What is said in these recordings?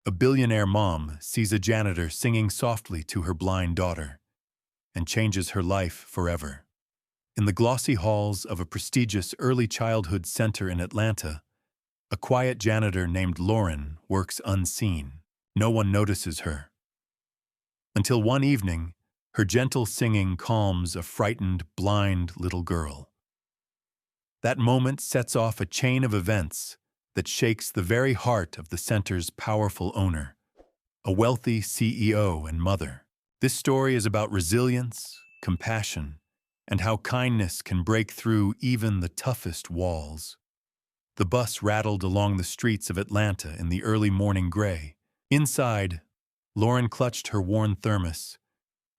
A billionaire mom sees a janitor singing softly to her blind daughter and changes her life forever. In the glossy halls of a prestigious early childhood center in Atlanta, a quiet janitor named Lauren works unseen. No one notices her. Until one evening, her gentle singing calms a frightened, blind little girl. That moment sets off a chain of events that shakes the very heart of the center's powerful owner, a wealthy CEO and mother. This story is about resilience, compassion, and how kindness can break through even the toughest walls. The bus rattled along the streets of Atlanta in the early morning gray. Inside, Lauren clutched her worn thermos,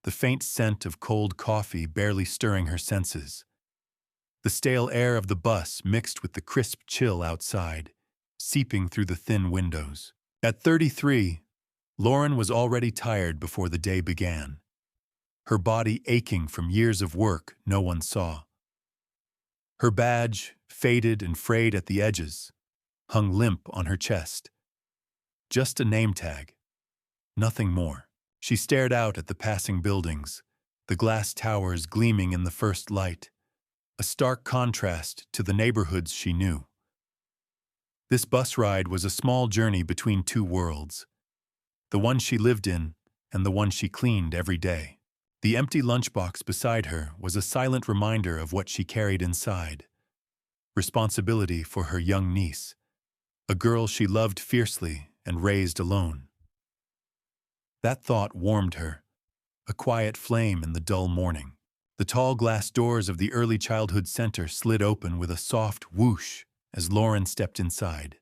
the faint scent of cold coffee barely stirring her senses. The stale air of the bus mixed with the crisp chill outside, seeping through the thin windows. At 33, Lauren was already tired before the day began, her body aching from years of work no one saw. Her badge, faded and frayed at the edges, hung limp on her chest. Just a name tag, nothing more. She stared out at the passing buildings, the glass towers gleaming in the first light, a stark contrast to the neighborhoods she knew. This bus ride was a small journey between two worlds, the one she lived in and the one she cleaned every day. The empty lunchbox beside her was a silent reminder of what she carried inside: responsibility for her young niece, a girl she loved fiercely and raised alone. That thought warmed her, a quiet flame in the dull morning. The tall glass doors of the early childhood center slid open with a soft whoosh as Lauren stepped inside.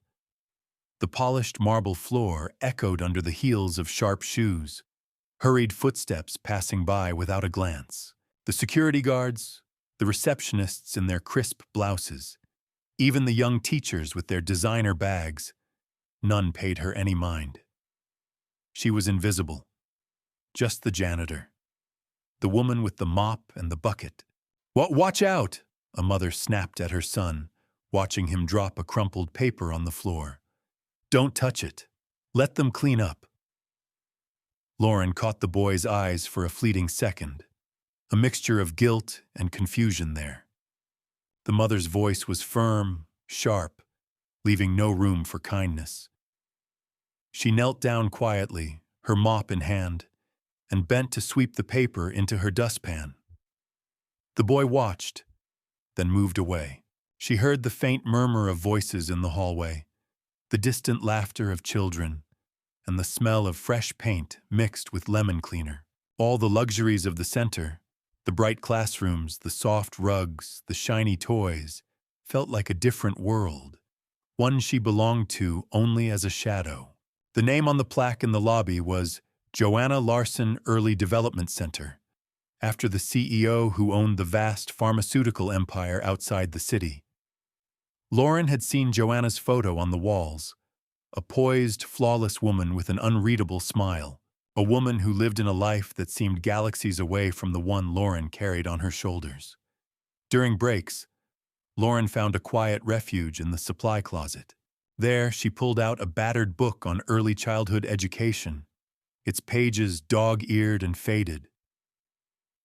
The polished marble floor echoed under the heels of sharp shoes, hurried footsteps passing by without a glance. The security guards, the receptionists in their crisp blouses, even the young teachers with their designer bags, none paid her any mind. She was invisible. Just the janitor. The woman with the mop and the bucket. Watch out! A mother snapped at her son, watching him drop a crumpled paper on the floor. Don't touch it. Let them clean up. Lauren caught the boy's eyes for a fleeting second, a mixture of guilt and confusion there. The mother's voice was firm, sharp, leaving no room for kindness. She knelt down quietly, her mop in hand, and bent to sweep the paper into her dustpan. The boy watched, then moved away. She heard the faint murmur of voices in the hallway, the distant laughter of children, and the smell of fresh paint mixed with lemon cleaner. All the luxuries of the center, the bright classrooms, the soft rugs, the shiny toys, felt like a different world, one she belonged to only as a shadow. The name on the plaque in the lobby was Joanna Larson Early Development Center, after the CEO who owned the vast pharmaceutical empire outside the city. Lauren had seen Joanna's photo on the walls, a poised, flawless woman with an unreadable smile, a woman who lived in a life that seemed galaxies away from the one Lauren carried on her shoulders. During breaks, Lauren found a quiet refuge in the supply closet. There, she pulled out a battered book on early childhood education, its pages dog-eared and faded.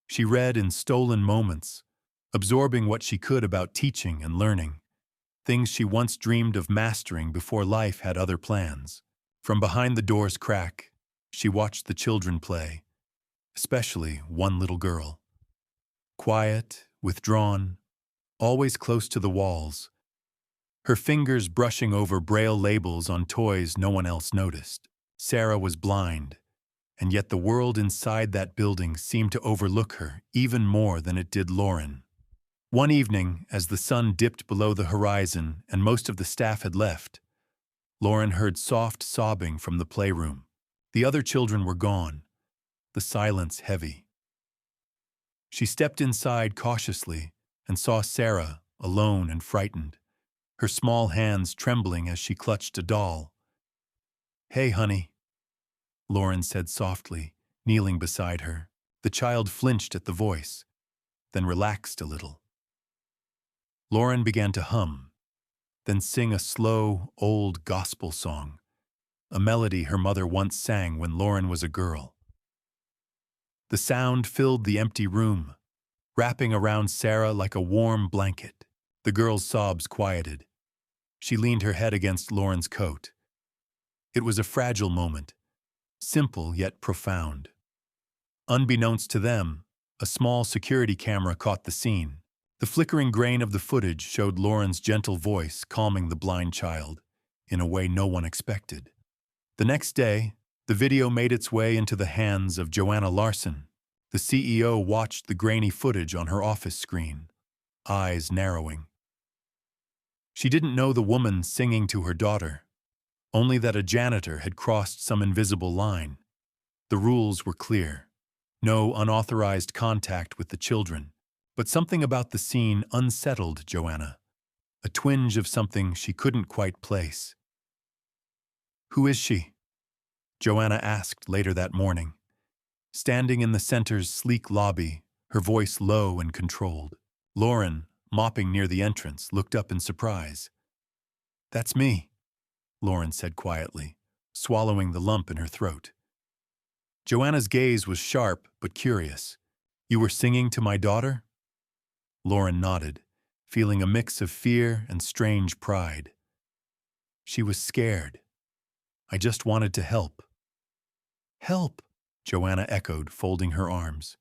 She read in stolen moments, absorbing what she could about teaching and learning, things she once dreamed of mastering before life had other plans. From behind the door's crack, she watched the children play, especially one little girl. Quiet, withdrawn, always close to the walls, her fingers brushing over braille labels on toys no one else noticed. Sarah was blind, and yet the world inside that building seemed to overlook her even more than it did Lauren. One evening, as the sun dipped below the horizon and most of the staff had left, Lauren heard soft sobbing from the playroom. The other children were gone, the silence heavy. She stepped inside cautiously and saw Sarah, alone and frightened, her small hands trembling as she clutched a doll. "Hey, honey," Lauren said softly, kneeling beside her. The child flinched at the voice, then relaxed a little. Lauren began to hum, then sing a slow, old gospel song, a melody her mother once sang when Lauren was a girl. The sound filled the empty room, wrapping around Sarah like a warm blanket. The girl's sobs quieted. She leaned her head against Lauren's coat. It was a fragile moment, simple yet profound. Unbeknownst to them, a small security camera caught the scene. The flickering grain of the footage showed Lauren's gentle voice calming the blind child in a way no one expected. The next day, the video made its way into the hands of Joanna Larson. The CEO watched the grainy footage on her office screen, eyes narrowing. She didn't know the woman singing to her daughter, only that a janitor had crossed some invisible line. The rules were clear. No unauthorized contact with the children. But something about the scene unsettled Joanna, a twinge of something she couldn't quite place. "Who is she?" Joanna asked later that morning. Standing in the center's sleek lobby, her voice low and controlled. Lauren, mopping near the entrance, looked up in surprise. "That's me," Lauren said quietly, swallowing the lump in her throat. Joanna's gaze was sharp but curious. "You were singing to my daughter?" Lauren nodded, feeling a mix of fear and strange pride. She was scared. "I just wanted to help." "Help," Joanna echoed, folding her arms.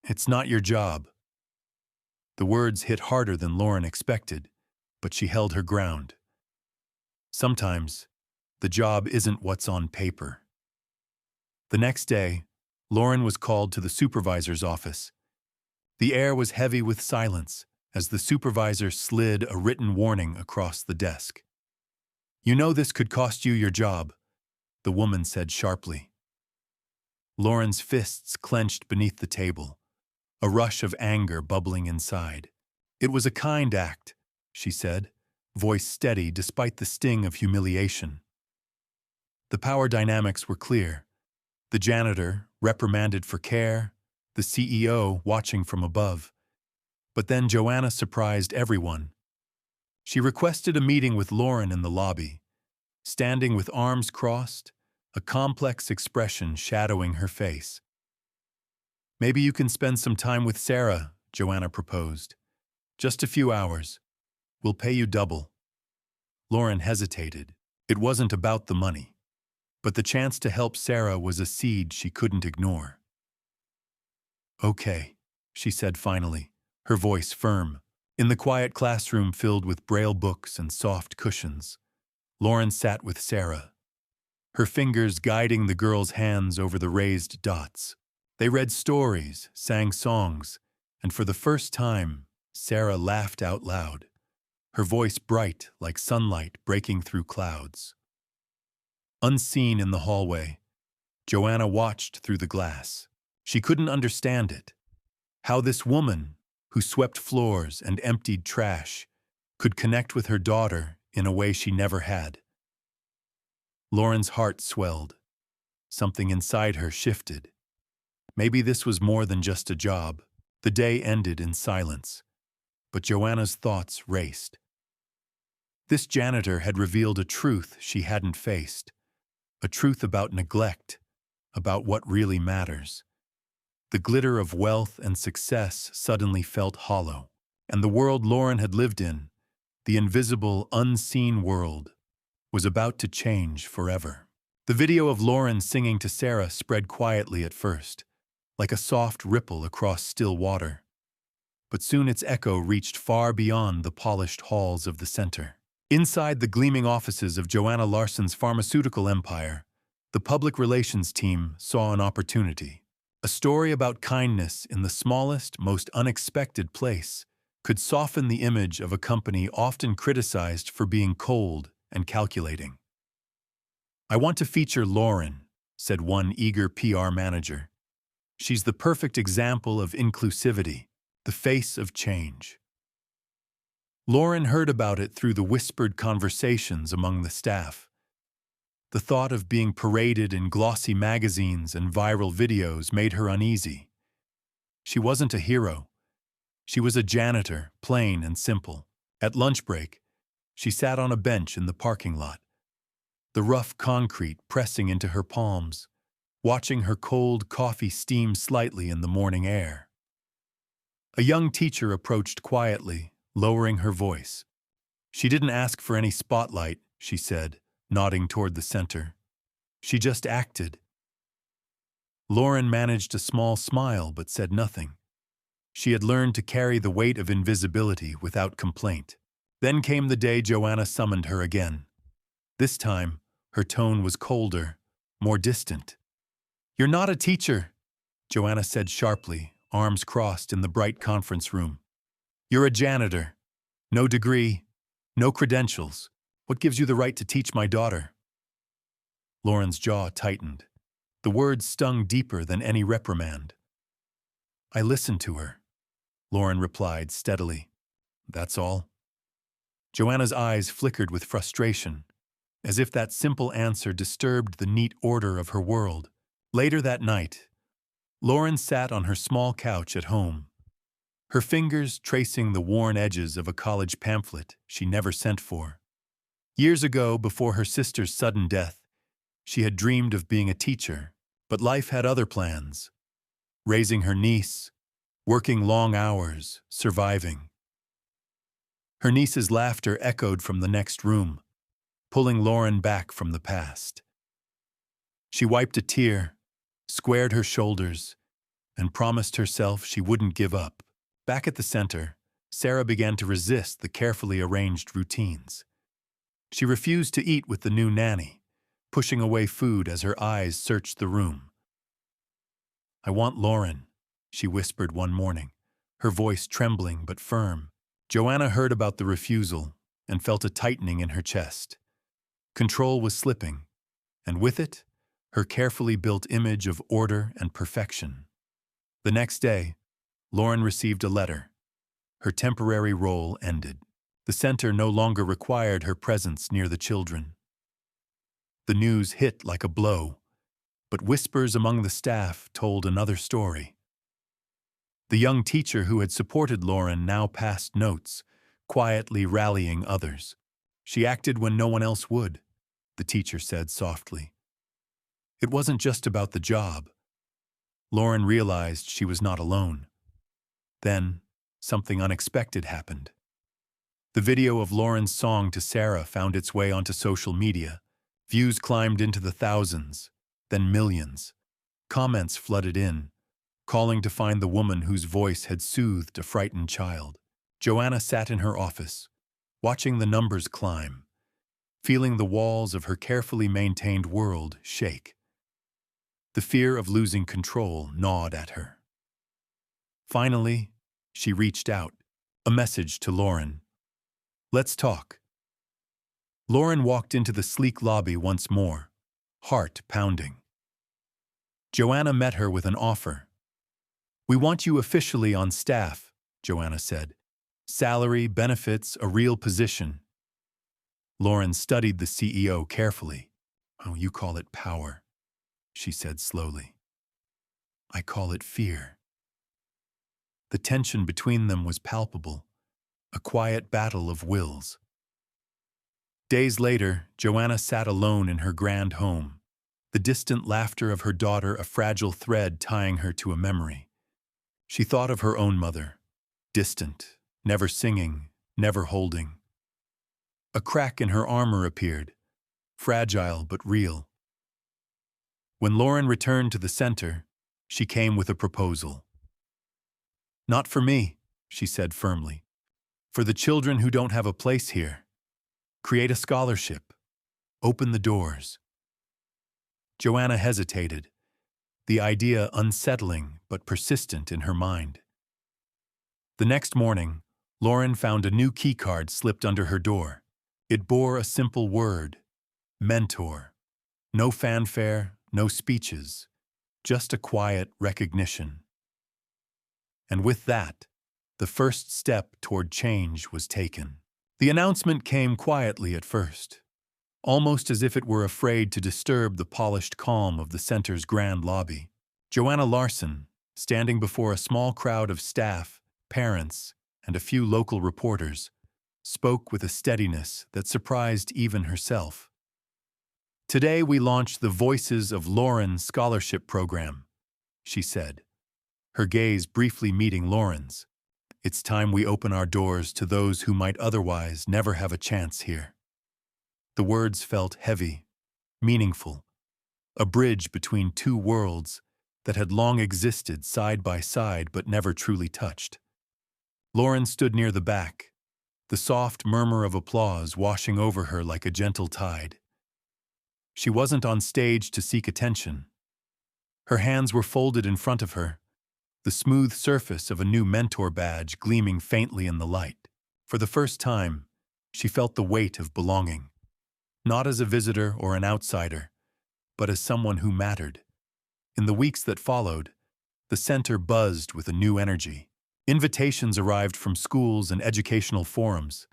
"It's not your job." The words hit harder than Lauren expected, but she held her ground. Sometimes, the job isn't what's on paper. The next day, Lauren was called to the supervisor's office. The air was heavy with silence as the supervisor slid a written warning across the desk. "You know this could cost you your job," the woman said sharply. Lauren's fists clenched beneath the table, a rush of anger bubbling inside. "It was a kind act," she said, voice steady despite the sting of humiliation. The power dynamics were clear. The janitor, reprimanded for care, the CEO watching from above. But then Joanna surprised everyone. She requested a meeting with Lauren in the lobby, standing with arms crossed, a complex expression shadowing her face. "Maybe you can spend some time with Sarah," Joanna proposed. "Just a few hours. We'll pay you double." Lauren hesitated. It wasn't about the money, but the chance to help Sarah was a seed she couldn't ignore. "Okay," she said finally, her voice firm. In the quiet classroom filled with braille books and soft cushions, Lauren sat with Sarah, her fingers guiding the girl's hands over the raised dots. They read stories, sang songs, and for the first time, Sarah laughed out loud, her voice bright like sunlight breaking through clouds. Unseen in the hallway, Joanna watched through the glass. She couldn't understand it. How this woman, who swept floors and emptied trash, could connect with her daughter in a way she never had. Lauren's heart swelled. Something inside her shifted. Maybe this was more than just a job. The day ended in silence, but Joanna's thoughts raced. This janitor had revealed a truth she hadn't faced, a truth about neglect, about what really matters. The glitter of wealth and success suddenly felt hollow, and the world Lauren had lived in, the invisible, unseen world, was about to change forever. The video of Lauren singing to Sarah spread quietly at first, like a soft ripple across still water. But soon its echo reached far beyond the polished halls of the center. Inside the gleaming offices of Joanna Larson's pharmaceutical empire, the public relations team saw an opportunity. A story about kindness in the smallest, most unexpected place could soften the image of a company often criticized for being cold and calculating. "I want to feature Lauren," said one eager PR manager. "She's the perfect example of inclusivity, the face of change." Lauren heard about it through the whispered conversations among the staff. The thought of being paraded in glossy magazines and viral videos made her uneasy. She wasn't a hero. She was a janitor, plain and simple. At lunch break, she sat on a bench in the parking lot. the rough concrete pressing into her palms, watching her cold coffee steam slightly in the morning air. A young teacher approached quietly, lowering her voice. She didn't ask for any spotlight, she said, nodding toward the center. She just acted. Lauren managed a small smile but said nothing. She had learned to carry the weight of invisibility without complaint. Then came the day Joanna summoned her again. This time, her tone was colder, more distant. "You're not a teacher," Joanna said sharply, arms crossed in the bright conference room. "You're a janitor. No degree, no credentials. What gives you the right to teach my daughter?" Lauren's jaw tightened. The words stung deeper than any reprimand. "I listened to her," Lauren replied steadily. "That's all." Joanna's eyes flickered with frustration, as if that simple answer disturbed the neat order of her world. Later that night, Lauren sat on her small couch at home, her fingers tracing the worn edges of a college pamphlet she never sent for. Years ago, before her sister's sudden death, she had dreamed of being a teacher, but life had other plans. Raising her niece, working long hours, surviving. Her niece's laughter echoed from the next room, pulling Lauren back from the past. She wiped a tear, squared her shoulders, and promised herself she wouldn't give up. Back at the center, Sarah began to resist the carefully arranged routines. She refused to eat with the new nanny, pushing away food as her eyes searched the room. "I want Lauren," she whispered one morning, her voice trembling but firm. Joanna heard about the refusal and felt a tightening in her chest. Control was slipping, and with it, her carefully built image of order and perfection. The next day, Lauren received a letter. Her temporary role ended. The center no longer required her presence near the children. The news hit like a blow, but whispers among the staff told another story. The young teacher who had supported Lauren now passed notes, quietly rallying others. "She acted when no one else would," the teacher said softly. It wasn't just about the job. Lauren realized she was not alone. Then, something unexpected happened. The video of Lauren's song to Sarah found its way onto social media. Views climbed into the thousands, then millions. Comments flooded in, calling to find the woman whose voice had soothed a frightened child. Joanna sat in her office, watching the numbers climb, feeling the walls of her carefully maintained world shake. The fear of losing control gnawed at her. Finally, she reached out, a message to Lauren. "Let's talk." Lauren walked into the sleek lobby once more, heart pounding. Joanna met her with an offer. "We want you officially on staff," Joanna said. "Salary, benefits, a real position." Lauren studied the CEO carefully. "Oh, you call it power," she said slowly. "I call it fear." The tension between them was palpable, a quiet battle of wills. Days later, Joanna sat alone in her grand home, the distant laughter of her daughter a fragile thread tying her to a memory. She thought of her own mother, distant, never singing, never holding. A crack in her armor appeared, fragile but real. When Lauren returned to the center, she came with a proposal. "Not for me," she said firmly. "For the children who don't have a place here. Create a scholarship. Open the doors." Joanna hesitated, the idea unsettling but persistent in her mind. The next morning, Lauren found a new keycard slipped under her door. It bore a simple word: mentor. No fanfare, no speeches, just a quiet recognition. And with that, the first step toward change was taken. The announcement came quietly at first, almost as if it were afraid to disturb the polished calm of the center's grand lobby. Joanna Larson, standing before a small crowd of staff, parents, and a few local reporters, spoke with a steadiness that surprised even herself. Today we launch the Voices of Lauren Scholarship Program, she said, her gaze briefly meeting Lauren's. It's time we open our doors to those who might otherwise never have a chance here. The words felt heavy, meaningful, a bridge between two worlds that had long existed side by side but never truly touched. Lauren stood near the back, the soft murmur of applause washing over her like a gentle tide. She wasn't on stage to seek attention. Her hands were folded in front of her, the smooth surface of a new mentor badge gleaming faintly in the light. For the first time, she felt the weight of belonging, not as a visitor or an outsider, but as someone who mattered. In the weeks that followed, the center buzzed with a new energy. Invitations arrived from schools and educational forums,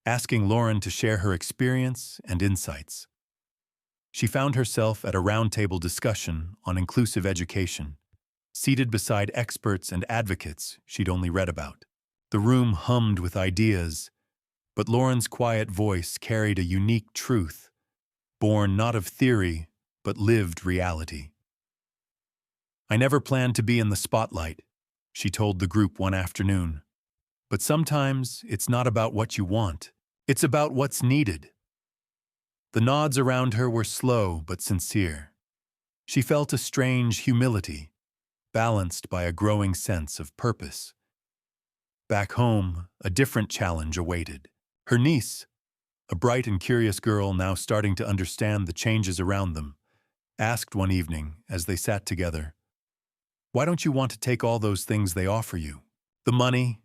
asking Lauren to share her experience and insights. She found herself at a roundtable discussion on inclusive education, seated beside experts and advocates she'd only read about. The room hummed with ideas, but Lauren's quiet voice carried a unique truth, born not of theory, but lived reality. I never planned to be in the spotlight, she told the group one afternoon. But sometimes it's not about what you want, it's about what's needed. The nods around her were slow but sincere. She felt a strange humility, balanced by a growing sense of purpose. Back home, a different challenge awaited. Her niece, a bright and curious girl now starting to understand the changes around them, asked one evening as they sat together, "Why don't you want to take all those things they offer you? The money,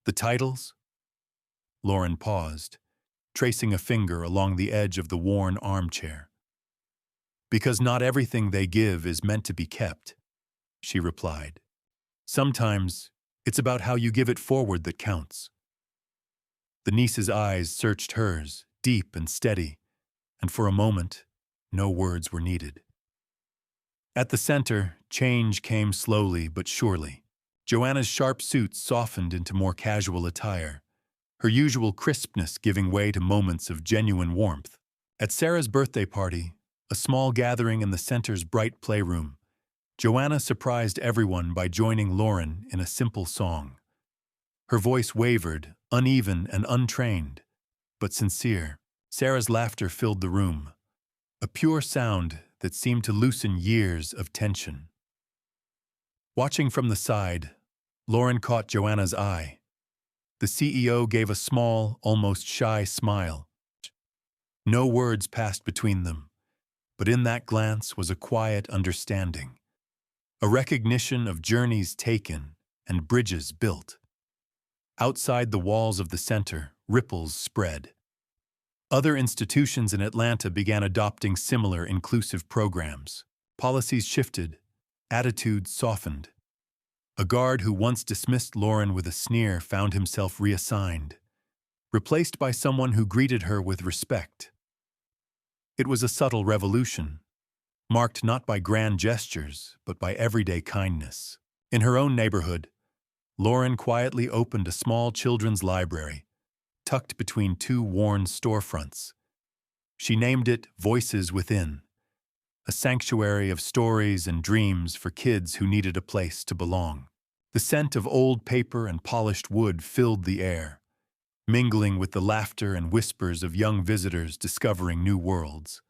the titles?" Lauren paused, tracing a finger along the edge of the worn armchair. "Because not everything they give is meant to be kept," she replied. "Sometimes it's about how you give it forward that counts." The niece's eyes searched hers, deep and steady, and for a moment, no words were needed. At the center, change came slowly but surely. Joanna's sharp suit softened into more casual attire, her usual crispness giving way to moments of genuine warmth. At Sarah's birthday party, a small gathering in the center's bright playroom, Joanna surprised everyone by joining Lauren in a simple song. Her voice wavered, uneven and untrained, but sincere. Sarah's laughter filled the room, a pure sound that seemed to loosen years of tension. Watching from the side, Lauren caught Joanna's eye. The CEO gave a small, almost shy smile. No words passed between them, but in that glance was a quiet understanding, a recognition of journeys taken and bridges built. Outside the walls of the center, ripples spread. Other institutions in Atlanta began adopting similar inclusive programs. Policies shifted, attitudes softened. A guard who once dismissed Lauren with a sneer found himself reassigned, replaced by someone who greeted her with respect. It was a subtle revolution, marked not by grand gestures, but by everyday kindness. In her own neighborhood, Lauren quietly opened a small children's library, tucked between two worn storefronts. She named it Voices Within, a sanctuary of stories and dreams for kids who needed a place to belong. The scent of old paper and polished wood filled the air, mingling with the laughter and whispers of young visitors discovering new worlds.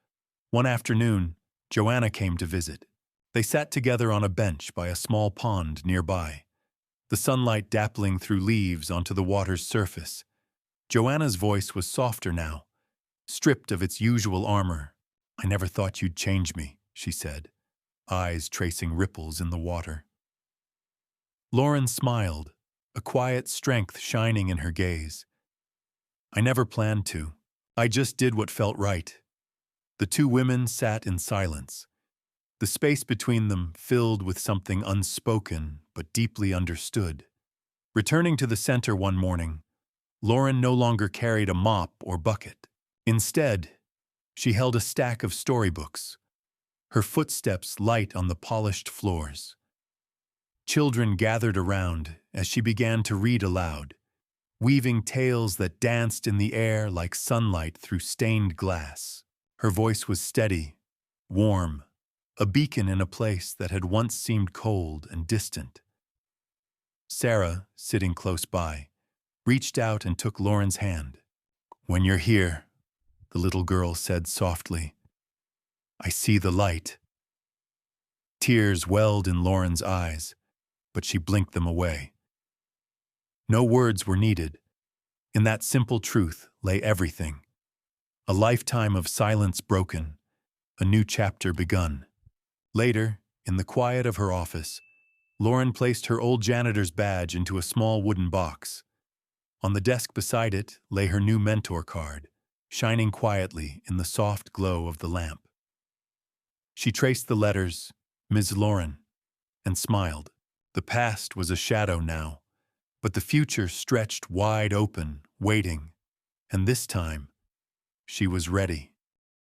One afternoon, Joanna came to visit. They sat together on a bench by a small pond nearby, the sunlight dappling through leaves onto the water's surface. Joanna's voice was softer now, stripped of its usual armor. "I never thought you'd change me," she said, eyes tracing ripples in the water. Lauren smiled, a quiet strength shining in her gaze. "I never planned to. I just did what felt right." The two women sat in silence, the space between them filled with something unspoken but deeply understood. Returning to the center one morning, Lauren no longer carried a mop or bucket. Instead, she held a stack of storybooks, her footsteps light on the polished floors. Children gathered around as she began to read aloud, weaving tales that danced in the air like sunlight through stained glass. Her voice was steady, warm, a beacon in a place that had once seemed cold and distant. Sarah, sitting close by, reached out and took Lauren's hand. "When you're here," the little girl said softly, "I see the light." Tears welled in Lauren's eyes, but she blinked them away. No words were needed. In that simple truth lay everything. A lifetime of silence broken, a new chapter begun. Later, in the quiet of her office, Lauren placed her old janitor's badge into a small wooden box. On the desk beside it lay her new mentor card, shining quietly in the soft glow of the lamp. She traced the letters, Ms. Lauren, and smiled. The past was a shadow now, but the future stretched wide open, waiting, and this time, she was ready.